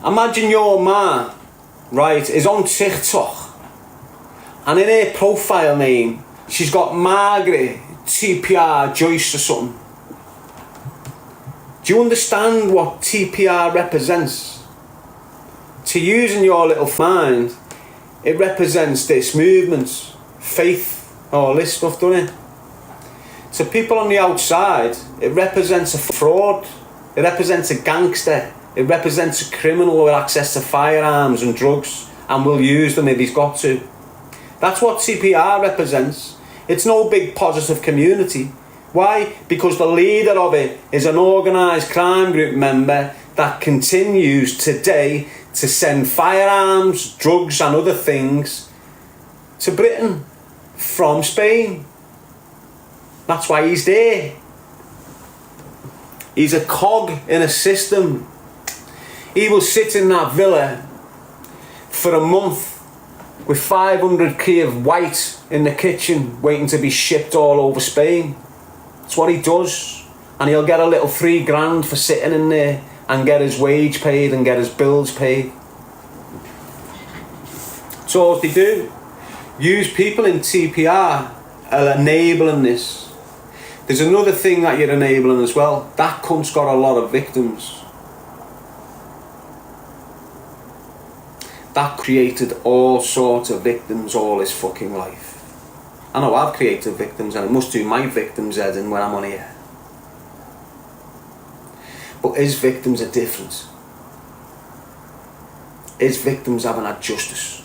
Imagine your man, right, is on TikTok, and in her profile name, she's got Margaret TPR Joyce or something. Do you understand what TPR represents? To use in your little mind, it represents this movement, faith, all this stuff, doesn't it? To people on the outside, it represents a fraud, it represents a gangster, it represents a criminal with access to firearms and drugs and will use them if he's got to. That's what TPR represents. It's no big positive community. Why? Because the leader of it is an organised crime group member that continues today to send firearms, drugs and other things to Britain from Spain. That's why he's there. He's a cog in a system. He will sit in that villa for a month with 500k of white in the kitchen waiting to be shipped all over Spain. That's what he does. And he'll get a little $3,000 for sitting in there and get his wage paid and get his bills paid. So what they do, use people in TPR are enabling this. There's another thing that you're enabling as well. That cunt's got a lot of victims. That created all sorts of victims all his fucking life. I know I've created victims and it must do my victims head in when I'm on here. But his victims are different. His victims haven't had justice.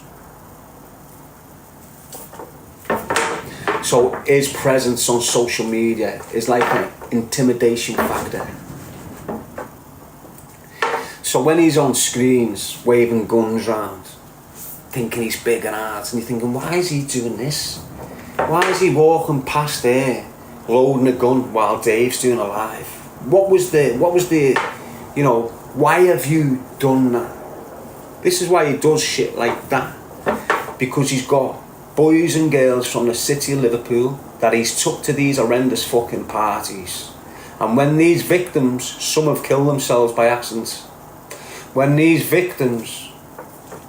So his presence on social media is like an intimidation factor. So when he's on screens waving guns round, thinking he's big and hard, and you're thinking, why is he doing this? Why is he walking past there, loading a gun while Dave's doing a live? What was the, you know, why have you done that? This is why he does shit like that. Because he's got boys and girls from the city of Liverpool that he's took to these horrendous fucking parties. And when these victims, some have killed themselves by accident, when these victims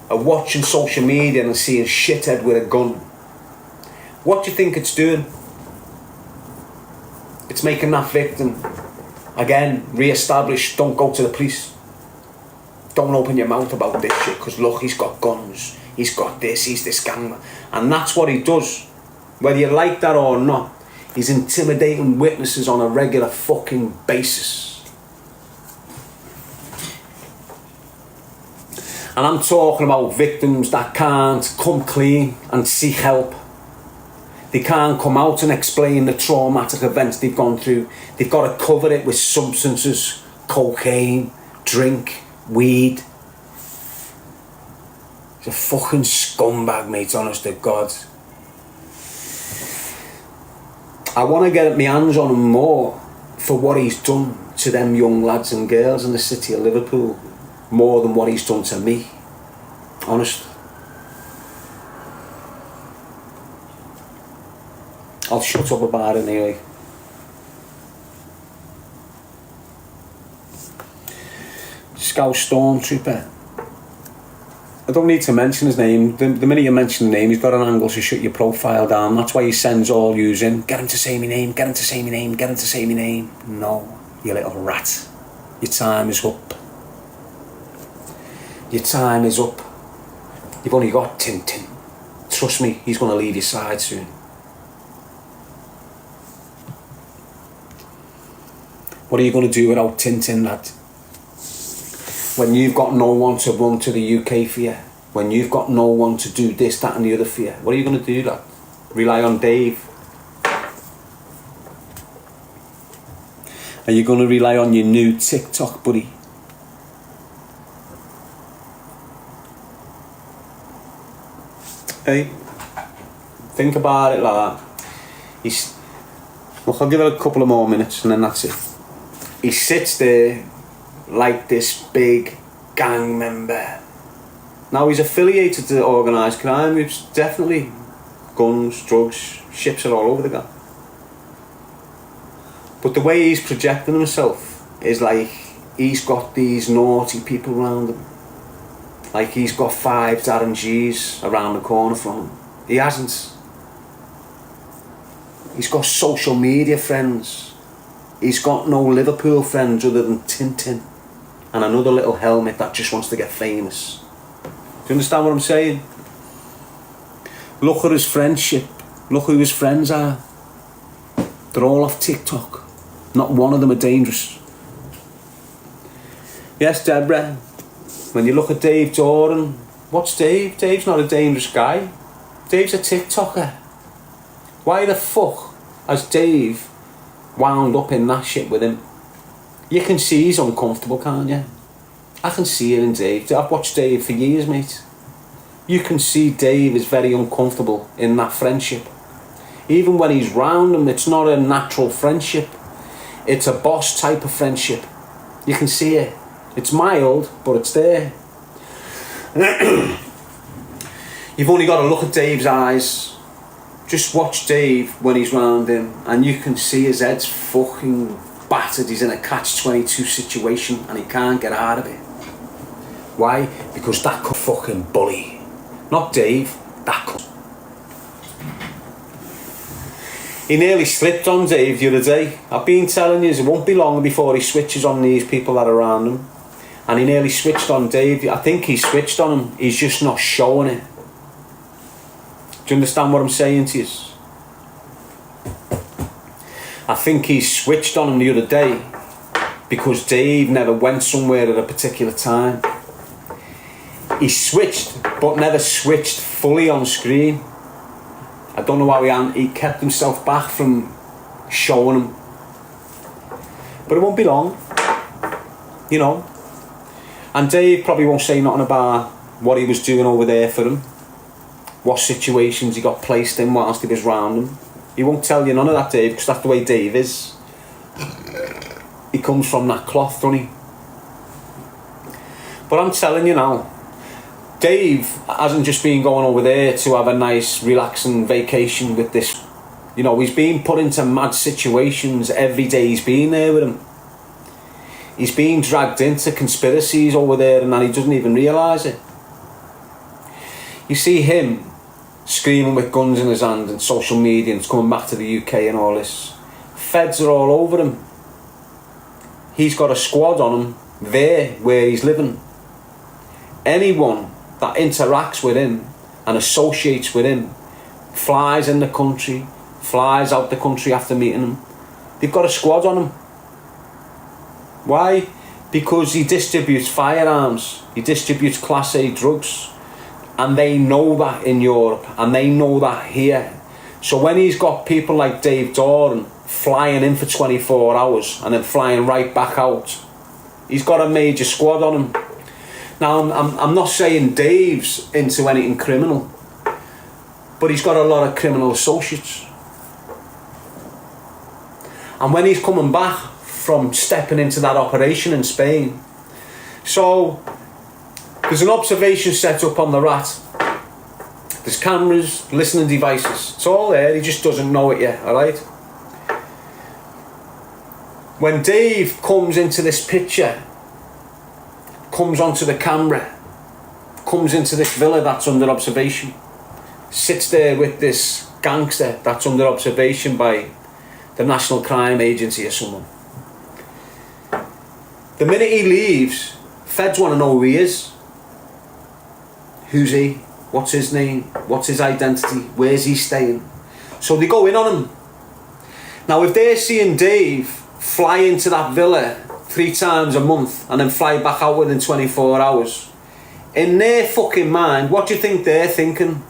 are watching social media and seeing shithead with a gun, what do you think it's doing? It's making that victim, again, re-establish, don't go to the police. Don't open your mouth about this shit, because look, he's got guns, he's got this, he's this gangman. And that's what he does. Whether you like that or not, he's intimidating witnesses on a regular fucking basis. And I'm talking about victims that can't come clean and seek help. They can't come out and explain the traumatic events they've gone through. They've got to cover it with substances, cocaine, drink, weed. He's a fucking scumbag, mate, honest to God. I want to get my hands on him more for what he's done to them young lads and girls in the city of Liverpool, more than what he's done to me. Honest. I'll shut up about it anyway. Scout Stormtrooper. I don't need to mention his name. The minute you mention the name, he's got an angle to shut your profile down. That's why he sends all yous in. Get him to say my name, get him to say my name, get him to say my name. No, you little rat. Your time is up. Your time is up. You've only got Tintin. Trust me, he's going to leave your side soon. What are you going to do without Tintin, lad? When you've got no one to run to the UK for you, when you've got no one to do this, that and the other for you, what are you going to do, lad? Rely on Dave? Are you going to rely on your new TikTok buddy? Hey, think about it like that. Look, I'll give it a couple of more minutes and then that's it. He sits there like this big gang member. Now he's affiliated to organised crime groups, definitely. Guns, drugs, ships are all over the gap. But the way he's projecting himself is like he's got these naughty people around him. like he's got 5 Darren G's around the corner from him. He hasn't. He's got social media friends. He's got no Liverpool friends other than Tintin and another little helmet that just wants to get famous. Do you understand what I'm saying? Look at his friendship. Look who his friends are. They're all off TikTok. Not one of them are dangerous. Yes, Deborah. When you look at Dave Darren, what's Dave? Dave's not a dangerous guy. Dave's a TikToker. Why the fuck has Dave wound up in that shit with him? You can see he's uncomfortable, can't you? I can see it in Dave. I've watched Dave for years, mate. You can see Dave is very uncomfortable in that friendship. Even when he's round him, it's not a natural friendship. It's a boss type of friendship. You can see it. It's mild, but it's there. You've only got to look at Dave's eyes. Just watch Dave when he's round him, and you can see his head's fucking battered. He's in a catch-22 situation, and he can't get out of it. Why? Because that fucking bully. Not Dave, that cunt. He nearly slipped on Dave the other day. I've been telling you, it won't be long before he switches on these people that are around him. And he nearly switched on Dave. I think he switched on him. He's just not showing it. Do you understand what I'm saying to you? I think he switched on him the other day because Dave never went somewhere at a particular time. He switched, but never switched fully on screen. I don't know how he kept himself back from showing him. But it won't be long, you know. And Dave probably won't say nothing about what he was doing over there for him, what situations he got placed in whilst he was round him. He won't tell you none of that, Dave, because that's the way Dave is. He comes from that cloth, doesn't he? But I'm telling you now, Dave hasn't just been going over there to have a nice relaxing vacation with this. You know, he's been put into mad situations every day he's been there with him. He's been dragged into conspiracies over there and he doesn't even realise it. You see him screaming with guns in his hand and social media and coming back to the UK and all this. Feds are all over him. He's got a squad on him there where he's living. Anyone that interacts with him and associates with him flies in the country, flies out the country after meeting him. They've got a squad on him. Why? Because he distributes firearms, he distributes Class A drugs, and they know that in Europe and they know that here. So when he's got people like Dave Darren flying in for 24 hours and then flying right back out, he's got a major squad on him. Now I'm not saying Dave's into anything criminal, but he's got a lot of criminal associates. And when he's coming back from stepping into that operation in Spain, so there's an observation set up on the rat. There's cameras, listening devices. It's all there, he just doesn't know it yet, alright? When Dave comes into this picture, comes onto the camera, comes into this villa that's under observation, sits there with this gangster that's under observation by the National Crime Agency or someone. The minute he leaves, feds want to know who he is. Who's he? What's his name? What's his identity? Where's he staying? So they go in on him. Now if they're seeing Dave fly into that villa 3 times a month and then fly back out within 24 hours, in their fucking mind, what do you think they're thinking?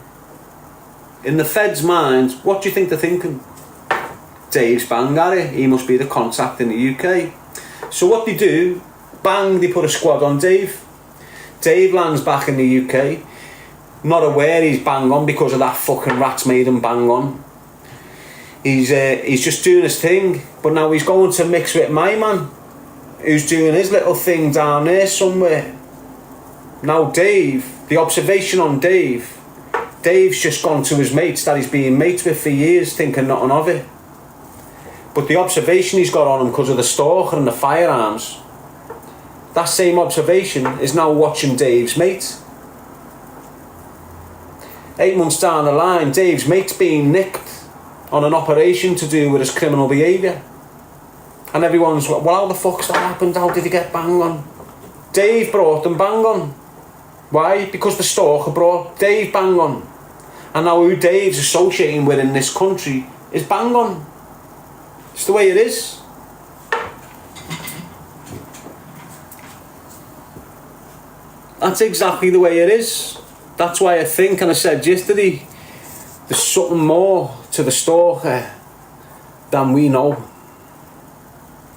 In the feds' mind, what do you think they're thinking? Dave's bang at it, he must be the contact in the UK. So what they do, bang, they put a squad on Dave. Dave lands back in the UK, not aware he's bang on because of that fucking rat's made him bang on. He's just doing his thing, but now he's going to mix with my man, who's doing his little thing down there somewhere. Now Dave, the observation on Dave's just gone to his mates that he's been mates with for years, thinking nothing of it. But the observation he's got on him because of the stalker and the firearms, that same observation is now watching Dave's mate 8 months down the line, Dave's mate's been nicked on an operation to do with his criminal behaviour. And everyone's, well, how the fuck's that happened? How did he get bang on? Dave brought them bang on. Why? Because the stalker brought Dave bang on. And now who Dave's associating with in this country is bang on. It's the way it is. That's exactly the way it is. That's why I think, and I said yesterday, there's something more to the stalker than we know.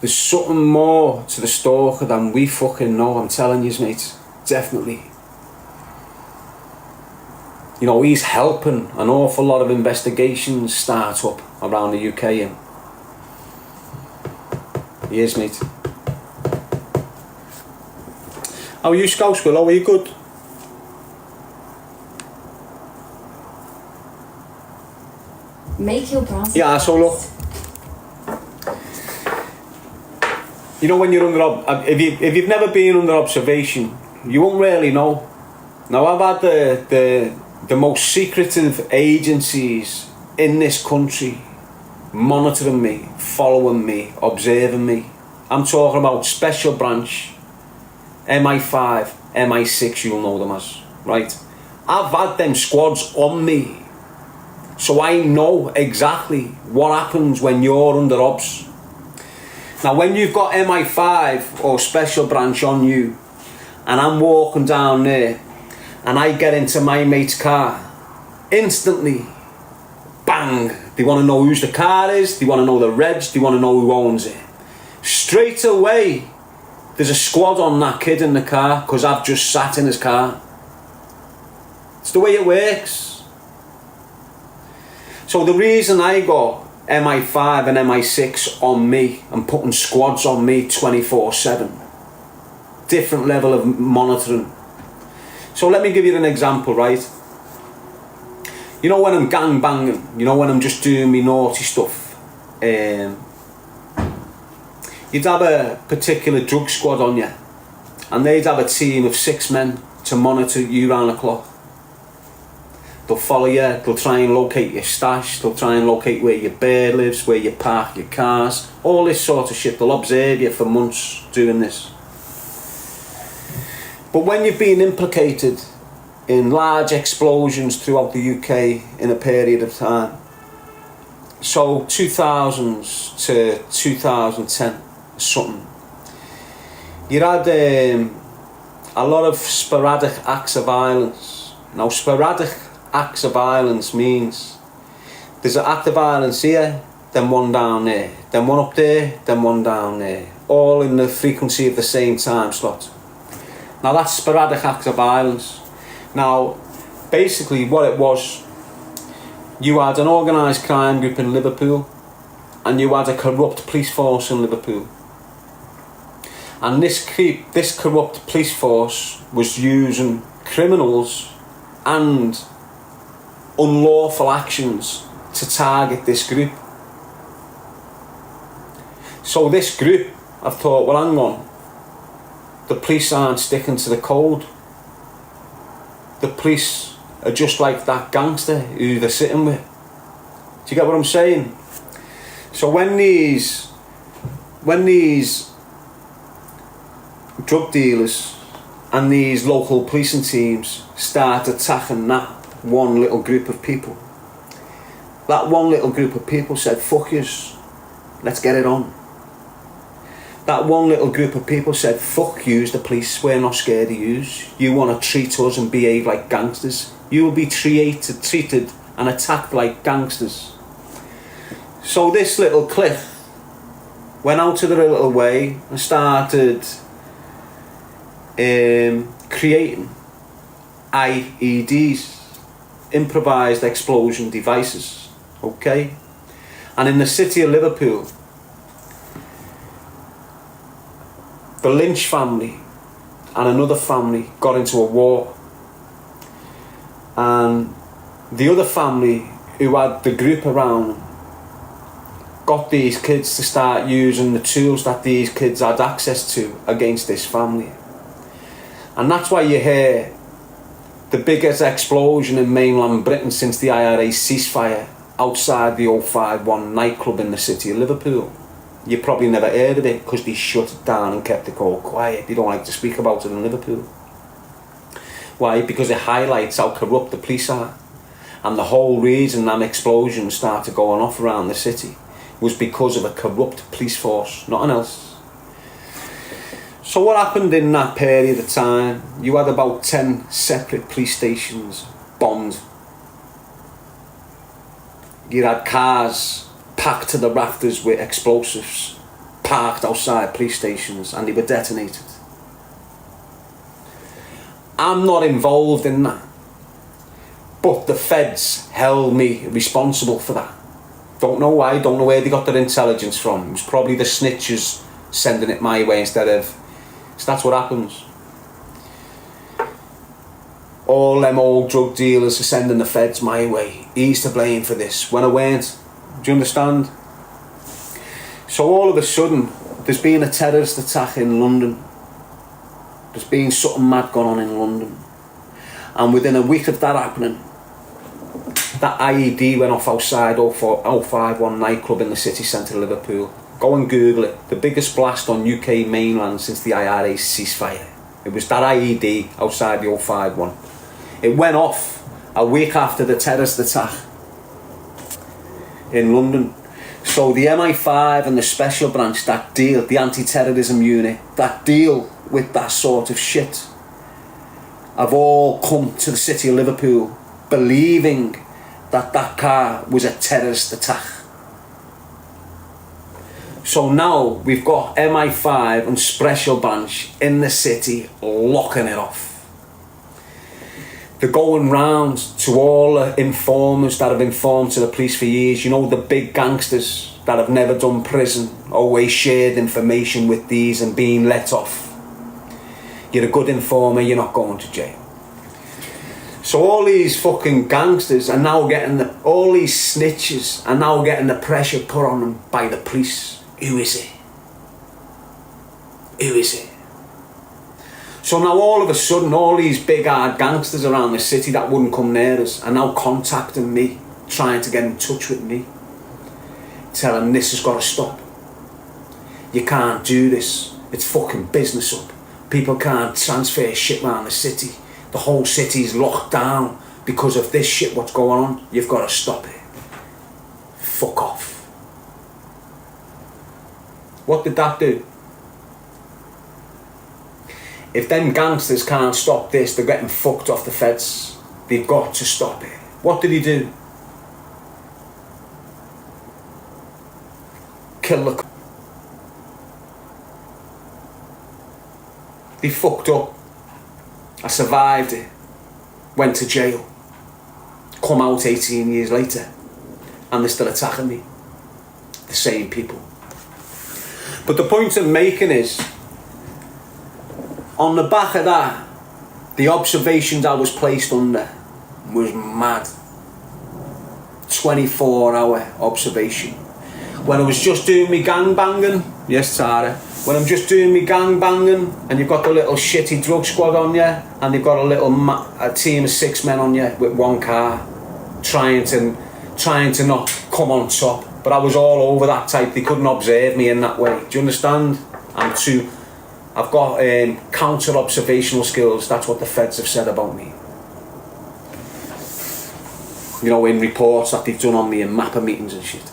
There's something more to the stalker than we fucking know, I'm telling you, mate. Definitely. You know, he's helping an awful lot of investigations start up around the UK. He is, mate. How are you, Scouts? Will? Are you good? Make your bronze. Yeah, so look. You know, when you're under, if you've never been under observation, you won't really know. Now, I've had the most secretive agencies in this country monitoring me, following me, observing me. I'm talking about Special Branch, MI5, MI6, you'll know them as, right? I've had them squads on me, so I know exactly what happens when you're under obs. Now, when you've got MI5 or Special Branch on you, and I'm walking down there, and I get into my mate's car, instantly, bang, they want to know whose the car is, they want to know the reg, they want to know who owns it. Straight away, there's a squad on that kid in the car, because I've just sat in his car. It's the way it works. So the reason I got MI5 and MI6 on me and putting squads on me 24/7, different level of monitoring. So let me give you an example, right? You know, when I'm gang banging, you know, when I'm just doing me naughty stuff, you'd have a particular drug squad on you, and they'd have a team of 6 men to monitor you round the clock. They'll follow you, they'll try and locate your stash, they'll try and locate where your bear lives, where you park your cars, all this sort of shit. They'll observe you for months doing this. But when you've been implicated in large explosions throughout the UK in a period of time, so 2000s to 2010 something, you had a lot of sporadic acts of violence. Now, sporadic acts of violence means there's an act of violence here, then one down there, then one up there, then one down there, all in the frequency of the same time slot. Now, that's sporadic acts of violence. Now, basically what it was, you had an organised crime group in Liverpool, and you had a corrupt police force in Liverpool. And this corrupt police force was using criminals and unlawful actions to target this group. So this group have thought, well, hang on, the police aren't sticking to the code. The police are just like that gangster who they're sitting with. Do you get what I'm saying? So when these drug dealers and these local policing teams start attacking that one little group of people, that one little group of people said, fuck yous, let's get it on. That one little group of people said, fuck yous, the police, we're not scared of yous. You want to treat us and behave like gangsters, you will be treated and attacked like gangsters. So this little clique went out of their little way and started creating IEDs, improvised explosion devices, okay? And in the city of Liverpool, the Lynch family and another family got into a war, and the other family who had the group around them got these kids to start using the tools that these kids had access to against this family. And that's why you hear the biggest explosion in mainland Britain since the IRA ceasefire outside the 051 nightclub in the city of Liverpool. You probably never heard of it because they shut it down and kept it all quiet. They don't like to speak about it in Liverpool. Why? Because it highlights how corrupt the police are. And the whole reason them explosions started going off around the city was because of a corrupt police force, nothing else. So what happened in that period of time? You had about 10 separate police stations bombed. You had cars packed to the rafters with explosives parked outside police stations and they were detonated. I'm not involved in that, but the feds held me responsible for that. Don't know why, don't know where they got their intelligence from. It was probably the snitches sending it my way instead of... So that's what happens. All them old drug dealers are sending the feds my way. He's to blame for this, when I weren't. Do you understand? So all of a sudden, there's been a terrorist attack in London. There's been something mad going on in London. And within a week of that happening, that IED went off outside 051 nightclub in the city centre of Liverpool. Go and Google it. The biggest blast on UK mainland since the IRA ceasefire. It was that IED outside the 051. It went off a week after the terrorist attack in London. So the MI5 and the special branch that deal, the anti-terrorism unit, that deal with that sort of shit, have all come to the city of Liverpool believing that that car was a terrorist attack. So now we've got MI5 and special branch in the city locking it off. They're going round to all the informers that have informed to the police for years. You know, the big gangsters that have never done prison, always shared information with these and been let off. You're a good informer, you're not going to jail. So all these fucking gangsters are now getting all these snitches are now getting the pressure put on them by the police. Who is it? Who is it? So now all of a sudden, all these big hard gangsters around the city that wouldn't come near us are now contacting me, trying to get in touch with me, telling this has got to stop. You can't do this. It's fucking business up. People can't transfer shit around the city. The whole city's locked down because of this shit what's going on. You've got to stop it. Fuck off. What did that do? If them gangsters can't stop this, they're getting fucked off the feds. They've got to stop it. What did he do? Kill the... They fucked up. I survived it. Went to jail. Come out 18 years later. And they're still attacking me. The same people. But the point I'm making is, on the back of that, the observations I was placed under was mad. 24-hour observation. When I was just doing me gangbanging, yes Tara, when I'm just doing me gangbanging and you've got the little shitty drug squad on you and they've got a team of 6 men on you with one car trying to not come on top. But I was all over that type. They couldn't observe me in that way. Do you understand? I've got counter observational skills. That's what the feds have said about me. You know, in reports that they've done on me in MAPA meetings and shit.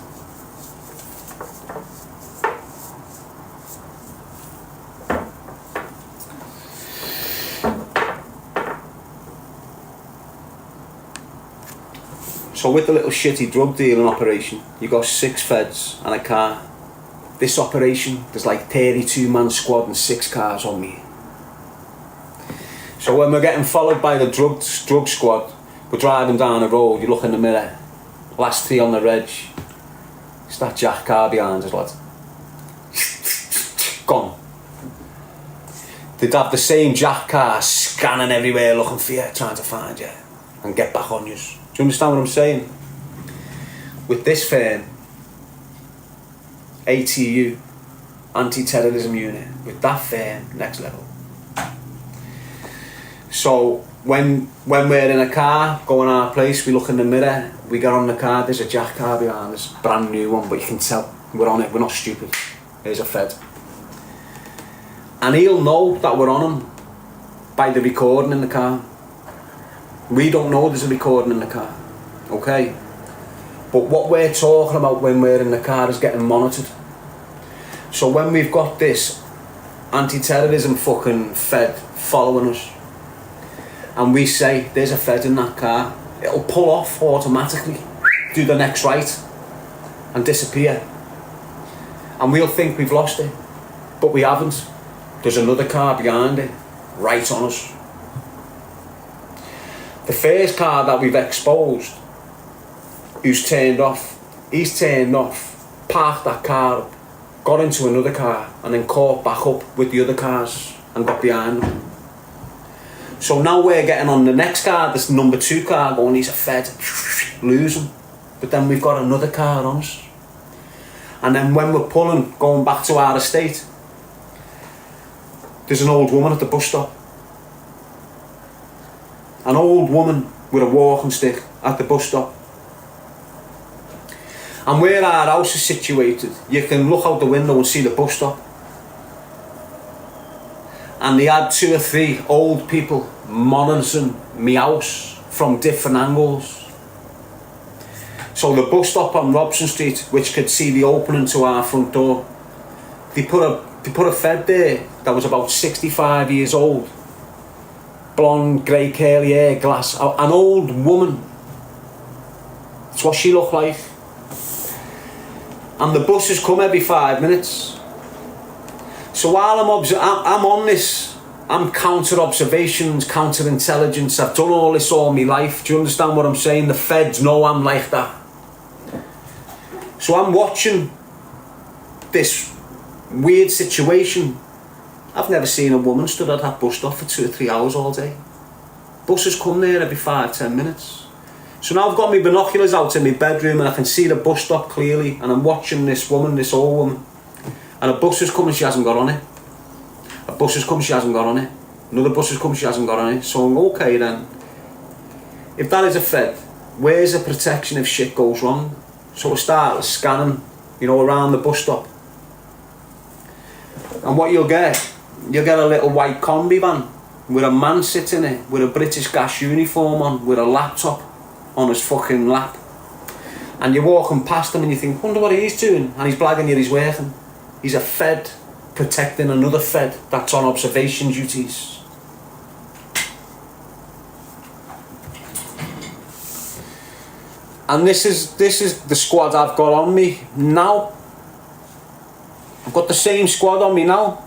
So with the little shitty drug dealing operation, you got 6 feds and a car. This operation, there's like 32-man squad and 6 cars on me. So when we're getting followed by the drug squad, we're driving down the road, you look in the mirror, last 3 on the reg, it's that jack car behind us, lad. Gone. They'd have the same jack car scanning everywhere looking for you, trying to find you and get back on you. Do you understand what I'm saying? With this firm, ATU, anti-terrorism unit, with that firm, next level. So when we're in a car going our place, we look in the mirror, we get on the car, there's a jack car behind us, brand new one, but you can tell we're on it, we're not stupid. Here's a Fed. And he'll know that we're on him by the recording in the car. We don't know there's a recording in the car, okay? But what we're talking about when we're in the car is getting monitored. So when we've got this anti-terrorism fucking Fed following us, and we say there's a Fed in that car, it'll pull off automatically, do the next right, and disappear. And we'll think we've lost it, but we haven't. There's another car behind it, right on us. The first car that we've exposed, who's turned off, he's turned off, parked that car up, got into another car, and then caught back up with the other cars and got behind them. So now we're getting on the next car, this number 2 car, going, he's a Fed, lose him. But then we've got another car on us. And then when we're pulling, going back to our estate, there's an old woman at the bus stop. An old woman with a walking stick at the bus stop. And where our house is situated, you can look out the window and see the bus stop. And they had 2 or 3 old people monitoring my house from different angles. So the bus stop on Robson Street, which could see the opening to our front door, they put a Fed there that was about 65 years old, blonde, grey curly hair, glass, an old woman. That's what she looked like. And the buses come every 5 minutes. So while I'm on this, I'm counter-observations, counter-intelligence, I've done all this all my life. Do you understand what I'm saying? The Feds know I'm like that. So I'm watching this weird situation. I've never seen a woman stood at that bus stop for 2 or 3 hours all day. Buses come there every 5-10 minutes. So now I've got my binoculars out in my bedroom and I can see the bus stop clearly, and I'm watching this woman, this old woman. And a bus has come and she hasn't got on it. A bus has come, she hasn't got on it. Another bus has come, she hasn't got on it. So I'm okay then. If that is a Fed, where's the protection if shit goes wrong? So I start scanning, around the bus stop. And what you'll get a little white combi van with a man sitting in it with a British Gas uniform on, with a laptop on his fucking lap. And you're walking past him and you think, wonder what he's doing. And he's blagging you he's working. He's a Fed protecting another Fed that's on observation duties. And this is the squad I've got on me now. I've got the same squad on me now.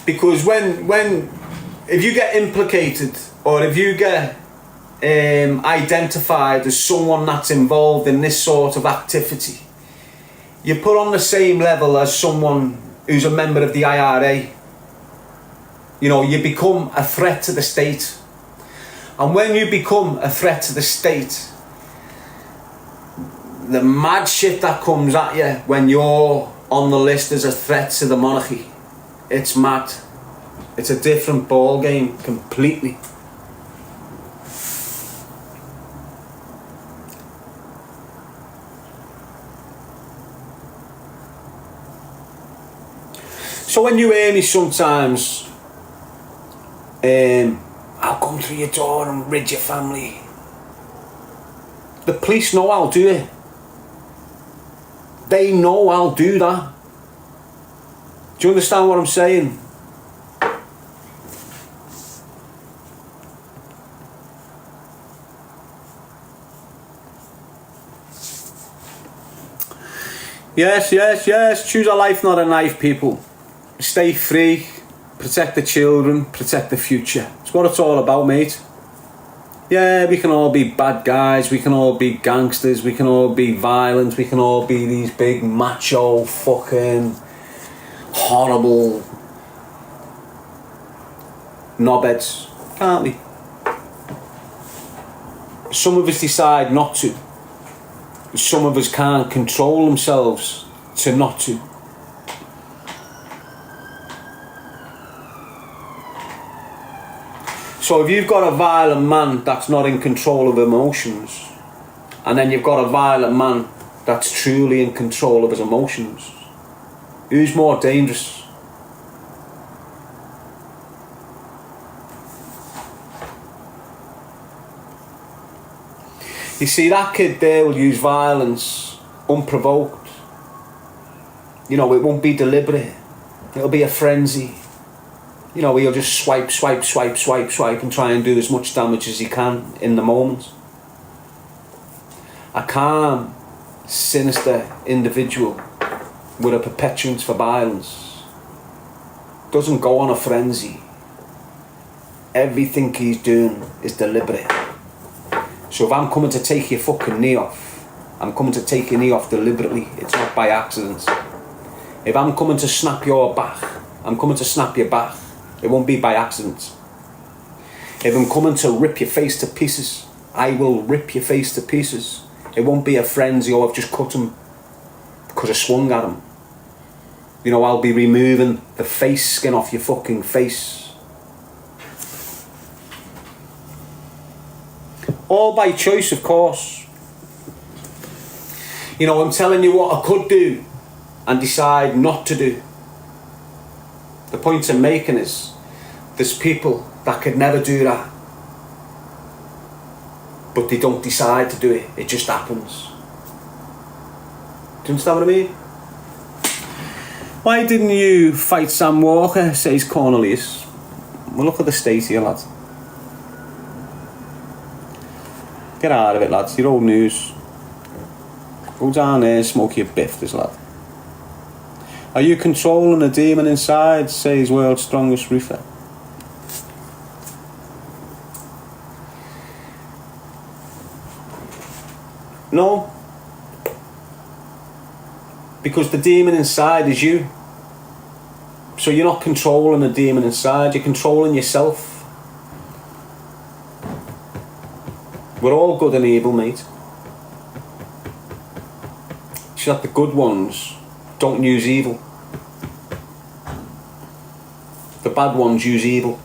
Because if you get implicated, or if you get identified as someone that's involved in this sort of activity, you're put on the same level as someone who's a member of the IRA. You become a threat to the state. And when you become a threat to the state, the mad shit that comes at you when you're on the list as a threat to the monarchy, it's mad. It's a different ball game completely. So when you hear me sometimes, I'll come through your door and rid your family. The police know I'll do it. They know I'll do that. Do you understand what I'm saying? Yes. Choose a life, not a knife, people. Stay free. Protect the children. Protect the future. It's what it's all about, mate. Yeah, we can all be bad guys. We can all be gangsters. We can all be violent. We can all be these big macho fucking horrible knobheads, can't we? Some of us decide not to. Some of us can't control themselves to not to. So if you've got a violent man that's not in control of emotions, and then you've got a violent man that's truly in control of his emotions, who's more dangerous? You see, that kid there will use violence unprovoked. You know, it won't be deliberate. It'll be a frenzy. You know, he'll just swipe and try and do as much damage as he can in the moment. A calm, sinister individual with a perpetuance for violence doesn't go on a frenzy. Everything he's doing is deliberate. So if I'm coming to take your fucking knee off, I'm coming to take your knee off deliberately. It's not by accident. If I'm coming to snap your back, I'm coming to snap your back. It won't be by accident. If I'm coming to rip your face to pieces, I will rip your face to pieces. It won't be a frenzy, or I've just cut him because I swung at him. You know, I'll be removing the face skin off your fucking face. All by choice, of course. You know, I'm telling you what I could do and decide not to do. The point I'm making is, there's people that could never do that, but they don't decide to do it. It just happens. Do you understand what I mean? Why didn't you fight Sam Walker, says Cornelius. Well, look at the state here, lad. Get out of it, lads. You're old news. Go down there and smoke your biffers, lad. Are you controlling a demon inside, says world's strongest roofer. No. Because the demon inside is you. So you're not controlling the demon inside, you're controlling yourself. We're all good and evil, mate. So that the good ones don't use evil. The bad ones use evil.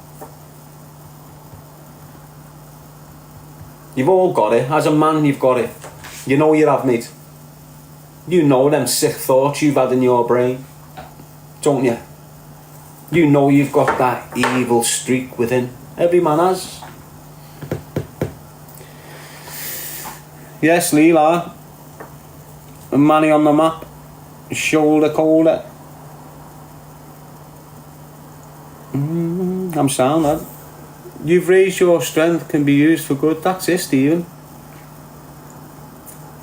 You've all got it. As a man, you've got it. You know you have, mate. You know them sick thoughts you've had in your brain, don't you? You know you've got that evil streak within. Every man has. Yes, Leela. Manny on the map. Shoulder colder. I'm sound, lad. You've raised your strength, can be used for good. That's it, Stephen.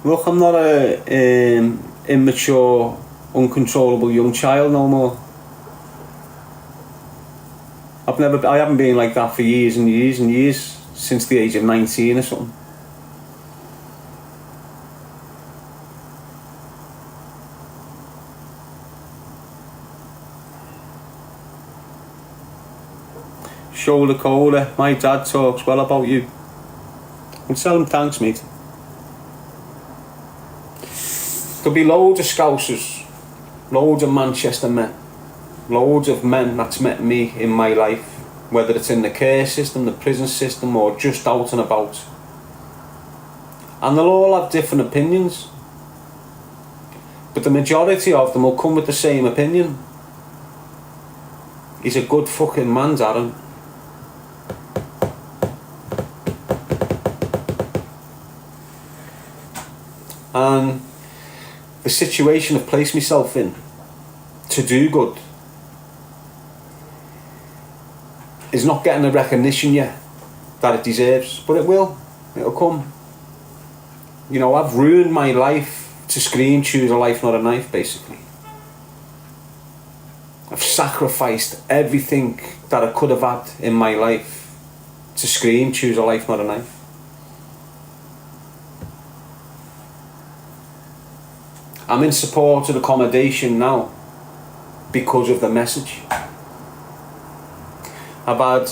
Look, I'm not a immature, uncontrollable young child no more. I haven't been like that for years and years and years, since the age of 19 or something. Shoulder colder. My dad talks well about you. I'll tell him thanks, mate. There'll be loads of Scousers, loads of Manchester men, loads of men that's met me in my life, whether it's in the care system, the prison system, or just out and about. And they'll all have different opinions, but the majority of them will come with the same opinion. He's a good fucking man, Darren. And the situation I've placed myself in to do good is not getting the recognition yet that it deserves, but it will. It'll come. You know, I've ruined my life to scream choose a life, not a knife, basically. I've sacrificed everything that I could have had in my life to scream choose a life, not a knife. I'm in supported accommodation now because of the message. I've had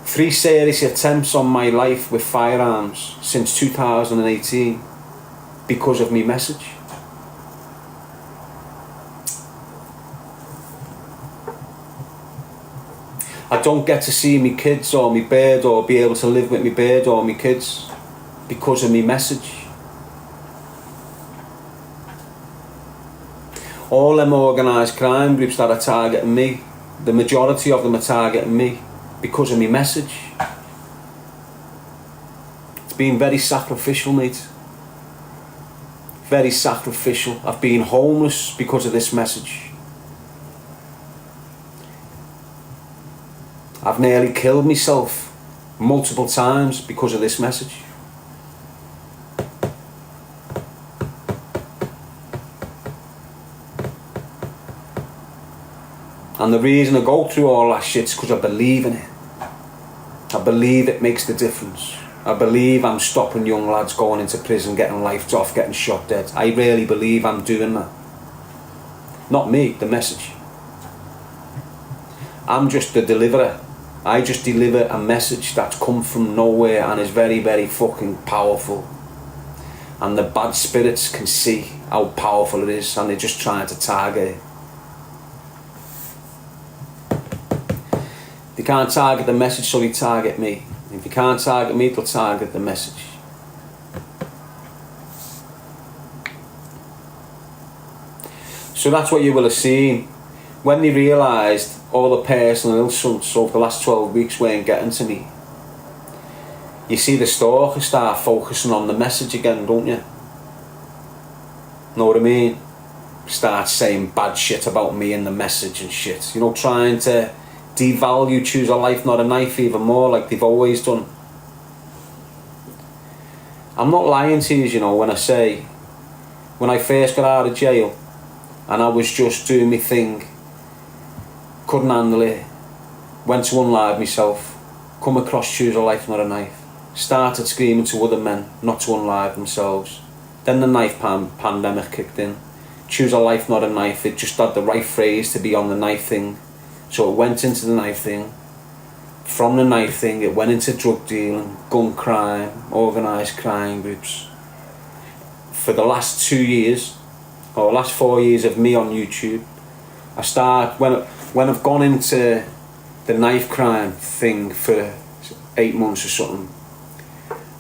3 serious attempts on my life with firearms since 2018 because of my message. I don't get to see me kids or me bird or be able to live with me bird or me kids because of me message. All them organised crime groups that are targeting me, the majority of them are targeting me because of me message. It's been very sacrificial, mate. Very sacrificial. I've been homeless because of this message. I've nearly killed myself multiple times because of this message. And the reason I go through all that shit is because I believe in it. I believe it makes the difference. I believe I'm stopping young lads going into prison, getting life off, getting shot dead. I really believe I'm doing that. Not me, the message. I'm just the deliverer. I just deliver a message that's come from nowhere and is very, very fucking powerful. And the bad spirits can see how powerful it is, and they're just trying to target it. They can't target the message, so they target me. If you can't target me, they'll target the message. So that's what you will have seen. When they realised all the personal insults over the last 12 weeks weren't getting to me, you see the stalkers start focusing on the message again, don't you? Know what I mean? Start saying bad shit about me and the message and shit. You know, trying to devalue choose a life not a knife even more, like they've always done. I'm not lying to you, you know, when I say when I first got out of jail and I was just doing my thing, couldn't handle it, went to unlive myself, come across choose a life not a knife, started screaming to other men not to unlive themselves. Then the knife pandemic kicked in. Choose a life not a knife, it just had the right phrase to be on the knife thing. So it went into the knife thing. From the knife thing, it went into drug dealing, gun crime, organised crime groups. For the last 2 years, or last 4 years of me on YouTube, I start when I've gone into the knife crime thing for 8 months or something,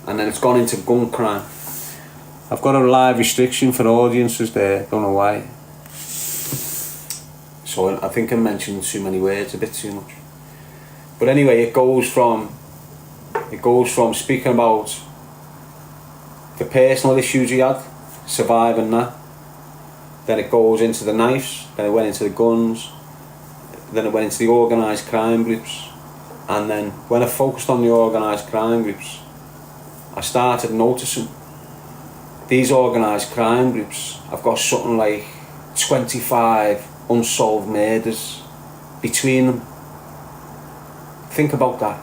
and then it's gone into gun crime. I've got a live restriction for audiences there, don't know why. So I think I'm mentioning too many words, a bit too much. But anyway, it goes from speaking about the personal issues he had, surviving that. Then it goes into the knives, then it went into the guns, then it went into the organised crime groups. And then when I focused on the organised crime groups, I started noticing these organised crime groups, I've got something like 25 unsolved murders between them. Think about that.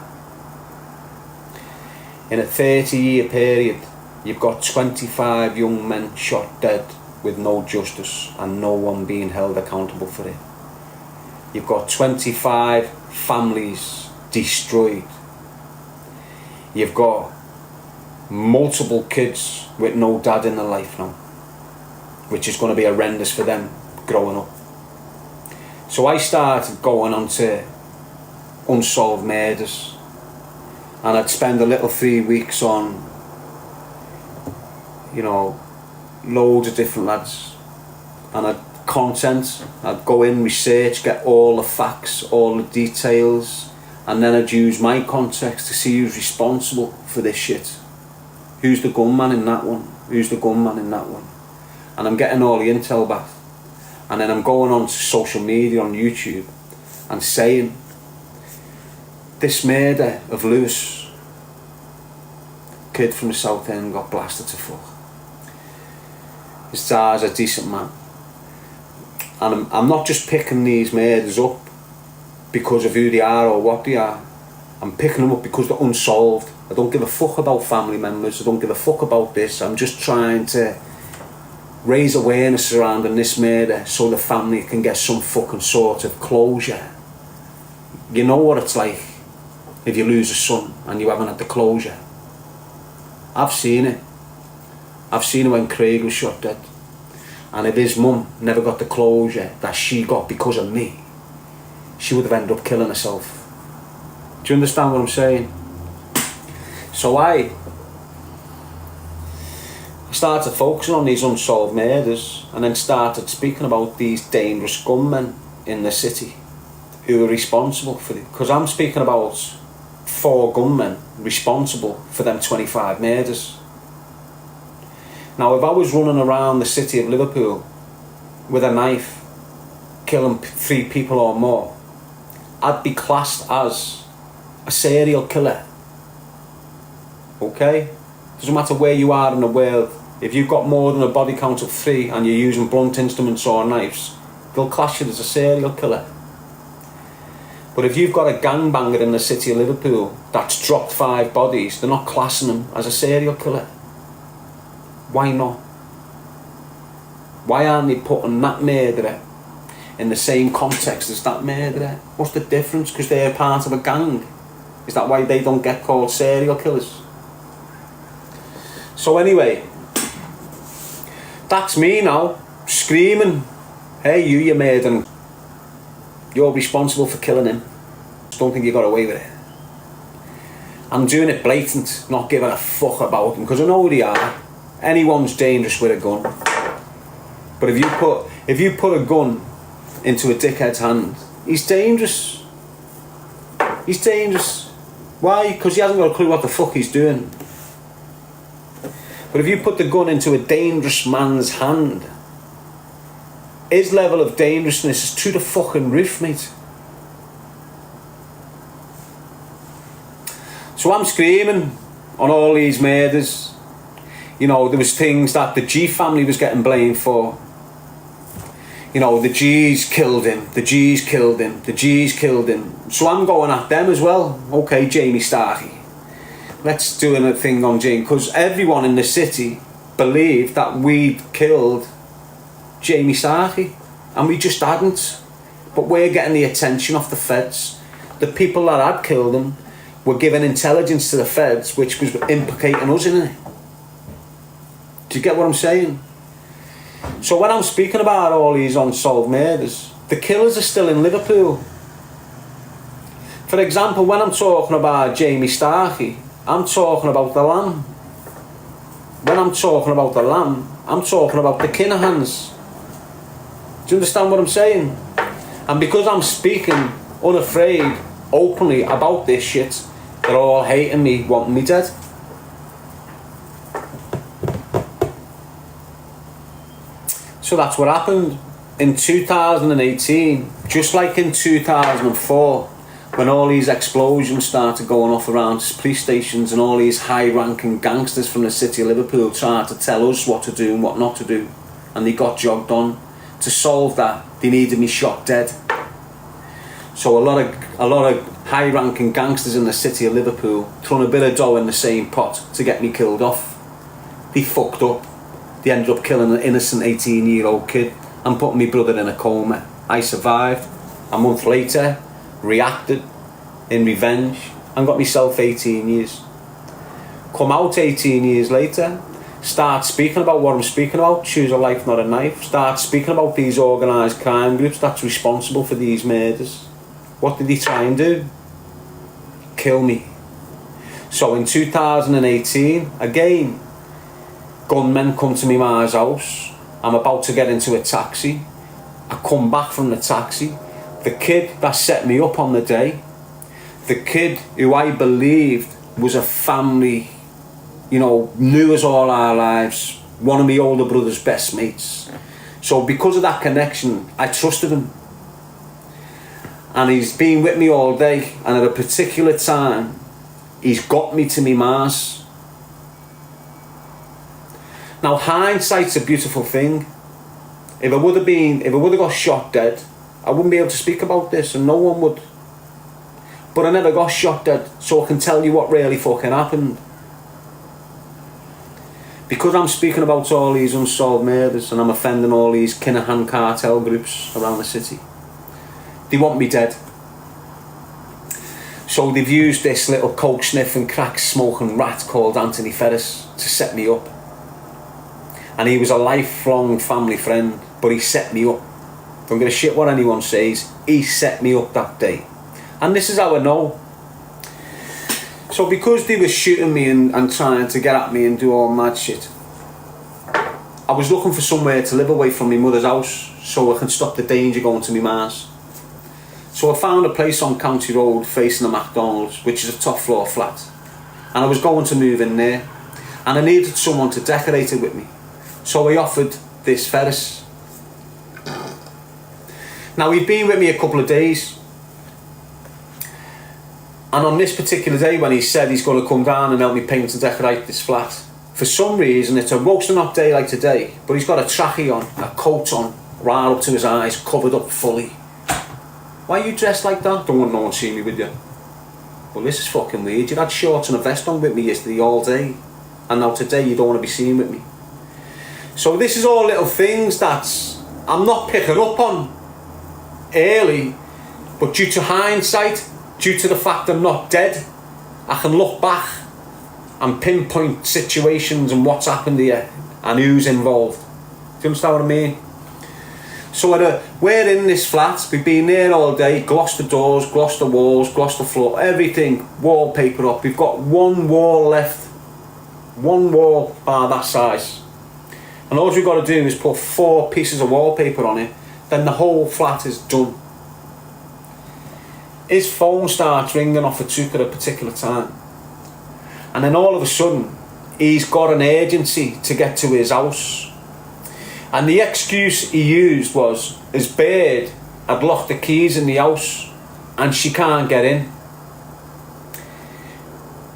In a 30-year period, you've got 25 young men shot dead with no justice and no one being held accountable for it. You've got 25 families destroyed. You've got multiple kids with no dad in their life now, which is going to be horrendous for them growing up. So I started going on to unsolved murders, and I'd spend a little 3 weeks on, you know, loads of different lads, and I'd go in, research, get all the facts, all the details, and then I'd use my context to see who's responsible for this shit. Who's the gunman in that one? Who's the gunman in that one? And I'm getting all the intel back. And then I'm going on to social media on YouTube and saying, this murder of Lewis, kid from the South End, got blasted to fuck. His dad's a decent man. And I'm not just picking these murders up because of who they are or what they are. I'm picking them up because they're unsolved. I don't give a fuck about family members. I don't give a fuck about this. I'm just trying to raise awareness surrounding this murder so the family can get some fucking sort of closure. You know what it's like if you lose a son and you haven't had the closure. I've seen it. I've seen it when Craig was shot dead. And if his mum never got the closure that she got because of me, she would have ended up killing herself. Do you understand what I'm saying? So I started focusing on these unsolved murders, and then started speaking about these dangerous gunmen in the city who were responsible for it. Because I'm speaking about 4 gunmen responsible for them 25 murders. Now, if I was running around the city of Liverpool with a knife, killing 3 people or more, I'd be classed as a serial killer. Okay? Doesn't matter where you are in the world, if you've got more than a body count of 3 and you're using blunt instruments or knives, they'll class you as a serial killer. But if you've got a gangbanger in the city of Liverpool that's dropped 5 bodies, they're not classing him as a serial killer. Why not? Why aren't they putting that murderer in the same context as that murderer? What's the difference? Because they're part of a gang. Is that why they don't get called serial killers? So anyway, that's me now, screaming, hey you're murdering. You're responsible for killing him. Don't think you got away with it. I'm doing it blatant, not giving a fuck about them, because I know who they are. Anyone's dangerous with a gun. But if you put a gun into a dickhead's hand, he's dangerous. He's dangerous. Why? Because he hasn't got a clue what the fuck he's doing. But if you put the gun into a dangerous man's hand, his level of dangerousness is through the fucking roof, mate. So I'm screaming on all these murders. You know, there was things that the G family was getting blamed for. You know, the G's killed him, the G's killed him, the G's killed him. So I'm going at them as well. Okay, Jamie Starkey, let's do a thing on Jamie, because everyone in the city believed that we'd killed Jamie Starkey, and we just hadn't. But we're getting the attention off the feds. The people that had killed him were giving intelligence to the feds, which was implicating us in it. Do you get what I'm saying? So when I'm speaking about all these unsolved murders, the killers are still in Liverpool. For example, when I'm talking about Jamie Starkey, I'm talking about the lamb. When I'm talking about the lamb, I'm talking about the Kinahans. Do you understand what I'm saying? And because I'm speaking unafraid, openly about this shit, they're all hating me, wanting me dead. So that's what happened in 2018, just like in 2004, when all these explosions started going off around police stations and all these high-ranking gangsters from the city of Liverpool tried to tell us what to do and what not to do, and they got jogged on. To solve that, they needed me shot dead. So a lot of high-ranking gangsters in the city of Liverpool thrown a bit of dough in the same pot to get me killed off. They fucked up. They ended up killing an innocent 18-year-old kid and putting my brother in a coma. I survived. A month later, reacted in revenge and got myself 18 years. Come out 18 years later, start speaking about what I'm speaking about, choose a life not a knife, start speaking about these organised crime groups that's responsible for these murders. What did they try and do? Kill me. So in 2018, again, gunmen come to me ma's house. I'm about to get into a taxi. I come back from the taxi. The kid that set me up on the day, the kid who I believed was a family, you know, knew us all our lives, one of my older brother's best mates. So because of that connection, I trusted him. And he's been with me all day, and at a particular time, he's got me to me ma's. Now hindsight's a beautiful thing. If I would have got shot dead, I wouldn't be able to speak about this, and no one would. But I never got shot dead, so I can tell you what really fucking happened. Because I'm speaking about all these unsolved murders and I'm offending all these Kinahan cartel groups around the city, they want me dead. So they've used this little coke sniffing, crack smoking rat called Anthony Ferris to set me up. And he was a lifelong family friend, but he set me up. Don't give a shit what anyone says, he set me up that day. And this is how I know. So because they were shooting me and trying to get at me and do all mad shit, I was looking for somewhere to live away from my mother's house so I can stop the danger going to my ma's. So I found a place on County Road facing the McDonald's, which is a top floor flat. And I was going to move in there. And I needed someone to decorate it with me. So I offered this Ferris. Now he'd been with me a couple of days. And on this particular day when he said he's going to come down and help me paint and decorate this flat, for some reason it's a roasting hot day like today, but he's got a trackie on, a coat on, right up to his eyes, covered up fully. Why are you dressed like that? Don't want no one see me with you. Well, this is fucking weird. You had shorts and a vest on with me yesterday all day, and now today you don't want to be seen with me. So this is all little things that I'm not picking up on early, but due to hindsight, due to the fact I'm not dead, I can look back and pinpoint situations and what's happened here and who's involved. Do you understand what I mean? So we're in this flat, we've been there all day, glossed the doors, glossed the walls, glossed the floor, everything, wallpaper up. We've got one wall left, one wall bar that size. And all we've got to do is put 4 pieces of wallpaper on it, then the whole flat is done. His phone starts ringing off a took at a particular time. And then all of a sudden, he's got an urgency to get to his house. And the excuse he used was his bird had locked the keys in the house and she can't get in.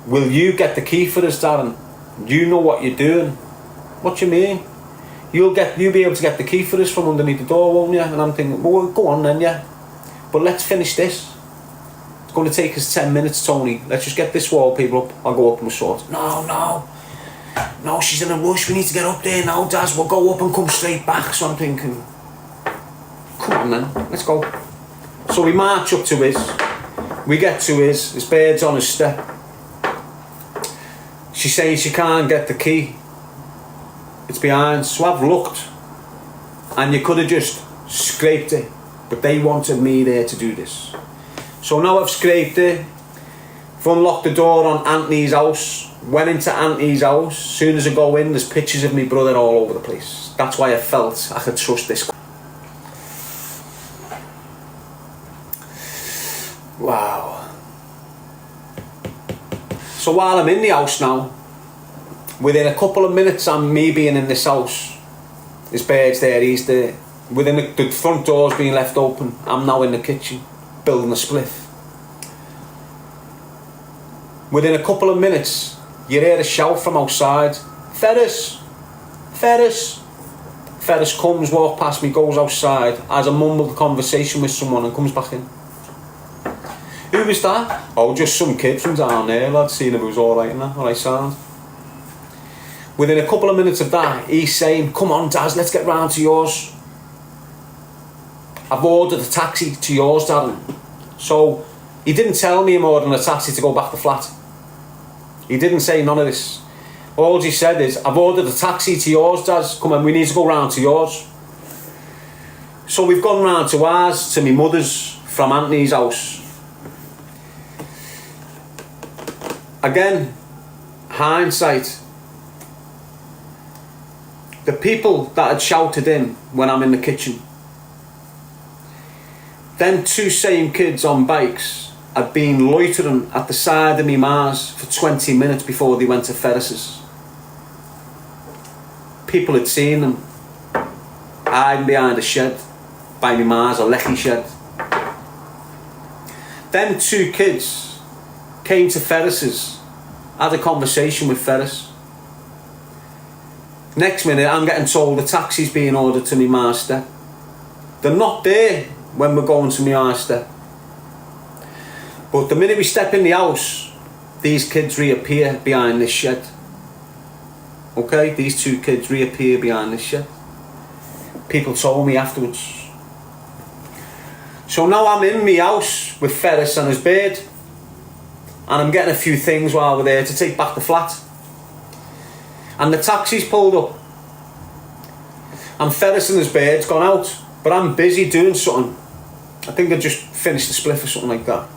Will you get the key for us, Darren? You know what you're doing. What do you mean? You'll be able to get the key for us from underneath the door, won't you? And I'm thinking, well, go on then, yeah. But let's finish this. It's going to take us 10 minutes, Tony. Let's just get this wallpaper up. I'll go up and we'll sort. No, she's in a rush. We need to get up there now, Daz. We'll go up and come straight back. So I'm thinking, come on then, let's go. So we march up to his. We get to his bird's on his step. She's saying she can't get the key. It's behind. So I've looked. And you could have just scraped it. But they wanted me there to do this. So now I've scraped it. I've unlocked the door on Anthony's house. Went into Anthony's house. As soon as I go in, there's pictures of me brother all over the place. That's why I felt I could trust this. Wow. So while I'm in the house now, within a couple of minutes of me being in this house, his bird's there, he's there. Within the front door's being left open, I'm now in the kitchen, building a spliff. Within a couple of minutes, you hear a shout from outside. Ferris! Ferris! Ferris comes, walks past me, goes outside, has a mumbled conversation with someone and comes back in. Who was that? Oh, just some kid from down there, lad, seeing if it was alright and that, alright sound. Within a couple of minutes of that, he's saying, come on Daz, let's get round to yours. I've ordered a taxi to yours, Darren. So, he didn't tell me I'm ordering a taxi to go back to the flat. He didn't say none of this. All he said is, I've ordered a taxi to yours, Daz. Come on, we need to go round to yours. So we've gone round to ours, to my mother's, from Anthony's house. Again, hindsight. The people that had shouted in when I'm in the kitchen, them 2 same kids on bikes had been loitering at the side of me Mars for 20 minutes before they went to Ferris's. People had seen them hiding behind a shed by me Mars, a lecky shed. Them 2 kids came to Ferris's, had a conversation with Ferris. Next minute I'm getting told the taxi's being ordered to me master. They're not there when we're going to me master. But the minute we step in the house, these kids reappear behind this shed. Okay, these 2 kids reappear behind this shed. People told me afterwards. So now I'm in my house with Ferris and his bird, and I'm getting a few things while we're there to take back the flat. And the taxi's pulled up. And Ferris and his bird's gone out, but I'm busy doing something. I think I just finished the spliff or something like that.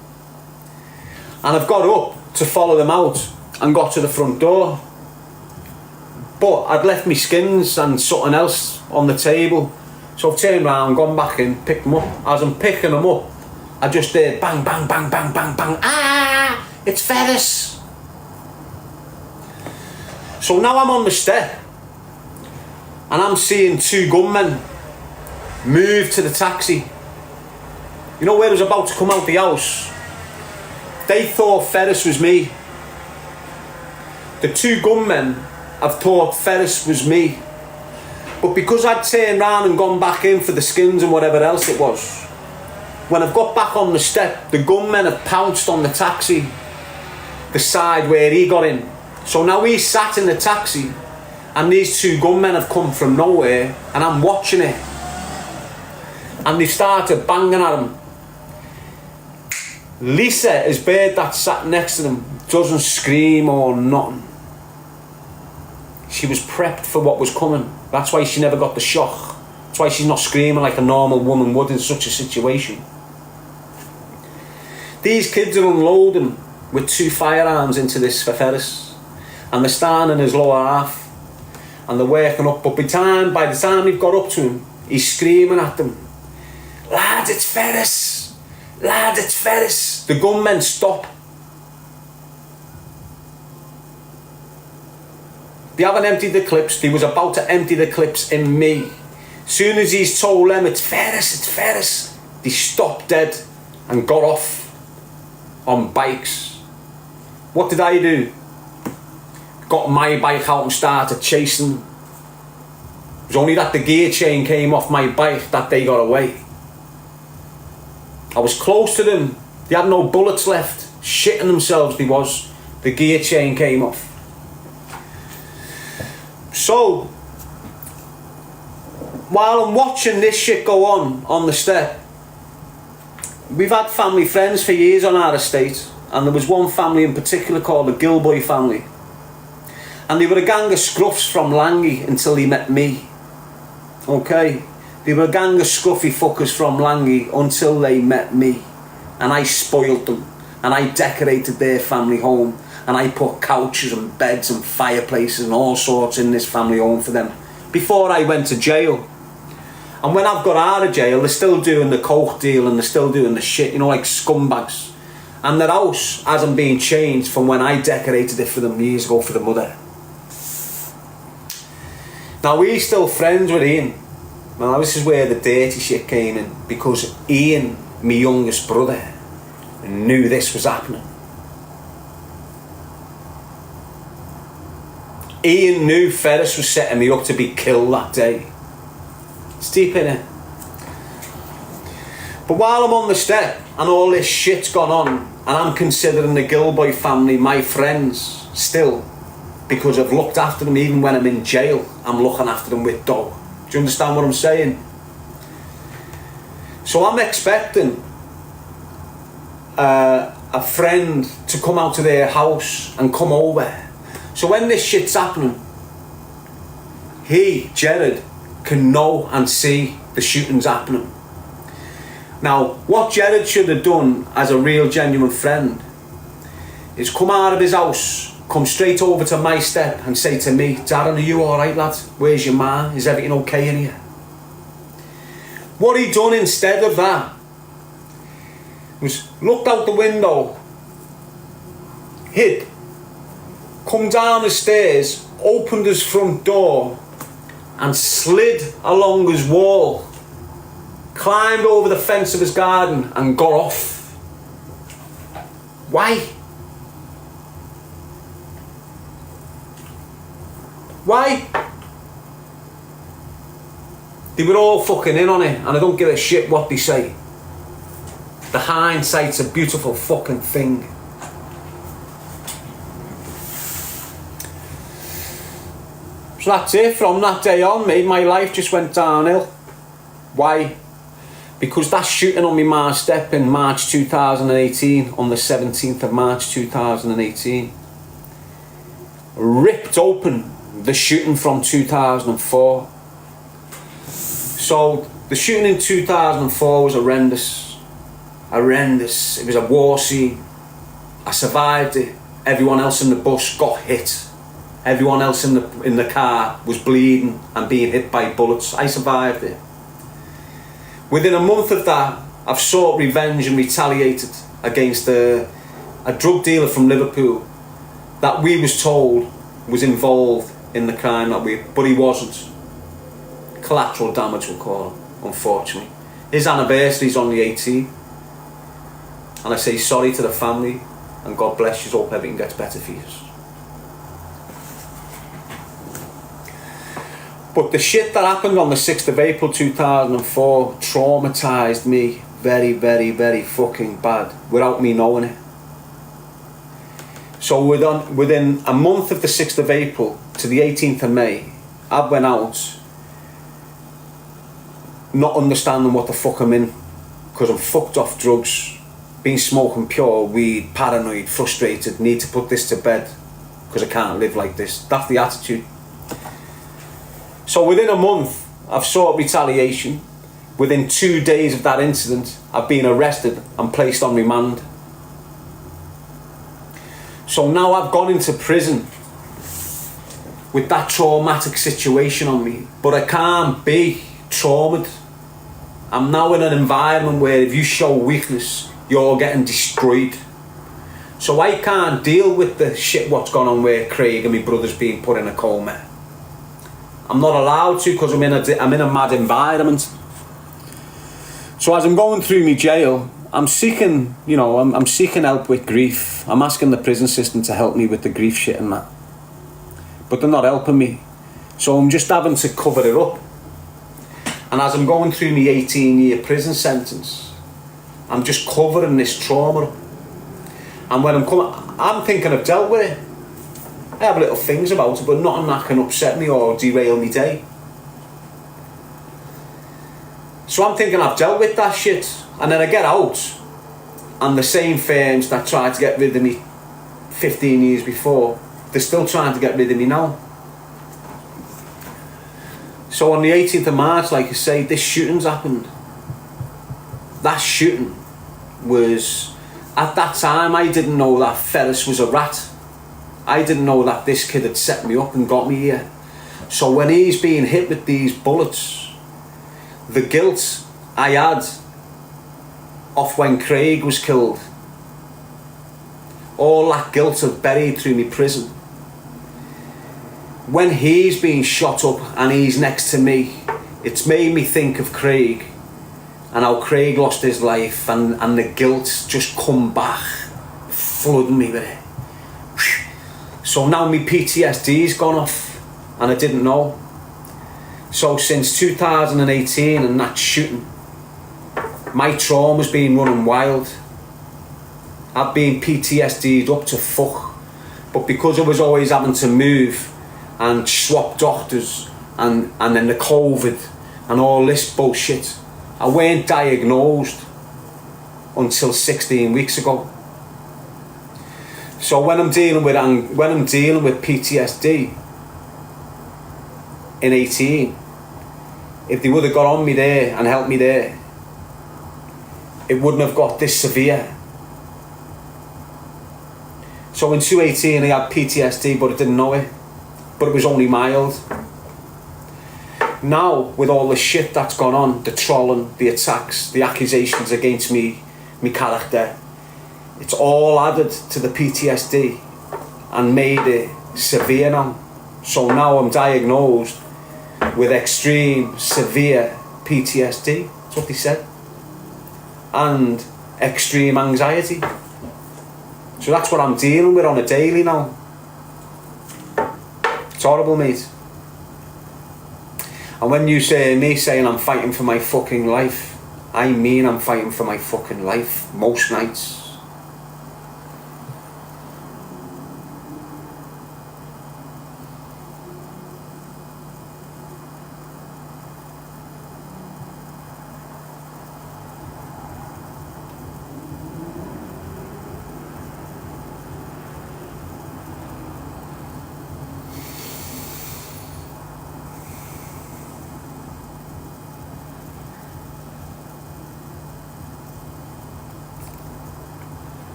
And I've got up to follow them out and got to the front door. But I'd left my skins and something else on the table. So I've turned around, gone back in, picked them up. As I'm picking them up, I just heard bang, bang, bang, bang, bang, bang. Ah, it's Ferris. So now I'm on the step and I'm seeing two gunmen move to the taxi. You know where I was about to come out the house? They thought Ferris was me. The two gunmen have thought Ferris was me. But because I'd turned round and gone back in for the skins and whatever else it was, when I've got back on the step, the gunmen have pounced on the taxi, the side where he got in. So now he's sat in the taxi and these two gunmen have come from nowhere and I'm watching it. And they've started banging at him. Lisa, his bird that sat next to them, doesn't scream or nothing. She was prepped for what was coming. That's why she never got the shock. That's why she's not screaming like a normal woman would in such a situation. These kids are unloading with two firearms into this Ferris, and they're standing in his lower half and they're working up, but by the time they've got up to him, he's screaming at them, "Lads, it's Ferris! Lads, it's Ferris!" The gunmen stop. They haven't emptied the clips. They was about to empty the clips in me. Soon as he's told them it's Ferris, they stopped dead and got off on bikes. What did I do? Got my bike out and started chasing them. It was only that the gear chain came off my bike that they got away. I was close to them. They had no bullets left. Shitting themselves they was. The gear chain came off. So, while I'm watching this shit go on the step, we've had family friends for years on our estate, and there was one family in particular called the Gilboy family. And they were a gang of scruffs from Langley until they met me. Okay? They were a gang of scruffy fuckers from Langley until they met me. And I spoiled them. And I decorated their family home. And I put couches and beds and fireplaces and all sorts in this family home for them before I went to jail. And when I've got out of jail, they're still doing the coke deal and they're still doing the shit, you know, like scumbags. And their house hasn't been changed from when I decorated it for them years ago for the mother. Now we're still friends with Ian. Now this is where the dirty shit came in, because Ian, my youngest brother, knew this was happening. Ian knew Ferris was setting me up to be killed that day. It's deep innit? But while I'm on the step and all this shit's gone on, and I'm considering the Gilboy family my friends still, because I've looked after them even when I'm in jail, I'm looking after them with dough. Do you understand what I'm saying? So I'm expecting a friend to come out to their house and come over. So when this shit's happening, he, Jared, can know and see the shooting's happening. Now, what Jared should have done as a real genuine friend is come out of his house, come straight over to my step and say to me, "Darren, are you alright, lad? Where's your ma? Is everything okay in here?" What he done instead of that was looked out the window, hid, come down the stairs, opened his front door and slid along his wall, climbed over the fence of his garden and got off. Why? Why? They were all fucking in on it, and I don't give a shit what they say. The hindsight's a beautiful fucking thing. So that's it. From that day on, mate, my life just went downhill. Why? Because that shooting on my ma's step in March 2018, on the 17th of March 2018, ripped open the shooting from 2004. So the shooting in 2004 was horrendous. Horrendous. It was a war scene. I survived it. everyone else in the bus got hit. Everyone else in the car was bleeding and being hit by bullets. I survived it. Within a month of that, I've sought revenge and retaliated against a drug dealer from Liverpool that we was told was involved in the crime but he wasn't. Collateral damage, we'll call it, unfortunately. His anniversary's on the 18th, and I say sorry to the family, and God bless you. Hope everything gets better for you. But the shit that happened on the 6th of April 2004 traumatised me very, very, very fucking bad without me knowing it. So within a month of the 6th of April to the 18th of May, I went out not understanding what the fuck I'm in, because I'm fucked off drugs, been smoking pure weed, paranoid, frustrated, need to put this to bed because I can't live like this. That's the attitude. So within a month, I've sought retaliation. Within 2 days of that incident, I've been arrested and placed on remand. So now I've gone into prison with that traumatic situation on me, but I can't be traumatized. I'm now in an environment where if you show weakness, you're getting destroyed. So I can't deal with the shit what's gone on where Craig and my brother's being put in a coma. I'm not allowed to because I'm in a mad environment. So as I'm going through my jail, I'm seeking, I'm seeking help with grief. I'm asking the prison system to help me with the grief shit and that. But they're not helping me. So I'm just having to cover it up. And as I'm going through my 18-year prison sentence, I'm just covering this trauma. And when I'm thinking I've dealt with it. I have little things about it, but nothing that can upset me or derail my day. So I'm thinking I've dealt with that shit. And then I get out, and the same firms that tried to get rid of me 15 years before, they're still trying to get rid of me now. So on the 18th of March, like I say, this shooting's happened. That shooting was, at that time, I didn't know that Ferris was a rat. I didn't know that this kid had set me up and got me here. So when he's being hit with these bullets, the guilt I had off when Craig was killed, all that guilt I've buried through my prison. When he's being shot up and he's next to me, it's made me think of Craig and how Craig lost his life, and the guilt just come back, flooding me with it. So now my PTSD's gone off and I didn't know. So since 2018 and that shooting, my trauma's been running wild. I've been PTSD'd up to fuck. But because I was always having to move and swap doctors and then the COVID and all this bullshit, I weren't diagnosed until 16 weeks ago. So when I'm dealing with PTSD in 18, if they would have got on me there and helped me there, it wouldn't have got this severe. So in 2018 I had PTSD, but I didn't know it. But it was only mild. Now, with all the shit that's gone on, the trolling, the attacks, the accusations against me, my character, it's all added to the PTSD and made it severe now. So now I'm diagnosed with extreme, severe PTSD. That's what they said. And extreme anxiety. So that's what I'm dealing with on a daily now. It's horrible, mate. And when you say me saying I'm fighting for my fucking life, I mean I'm fighting for my fucking life most nights.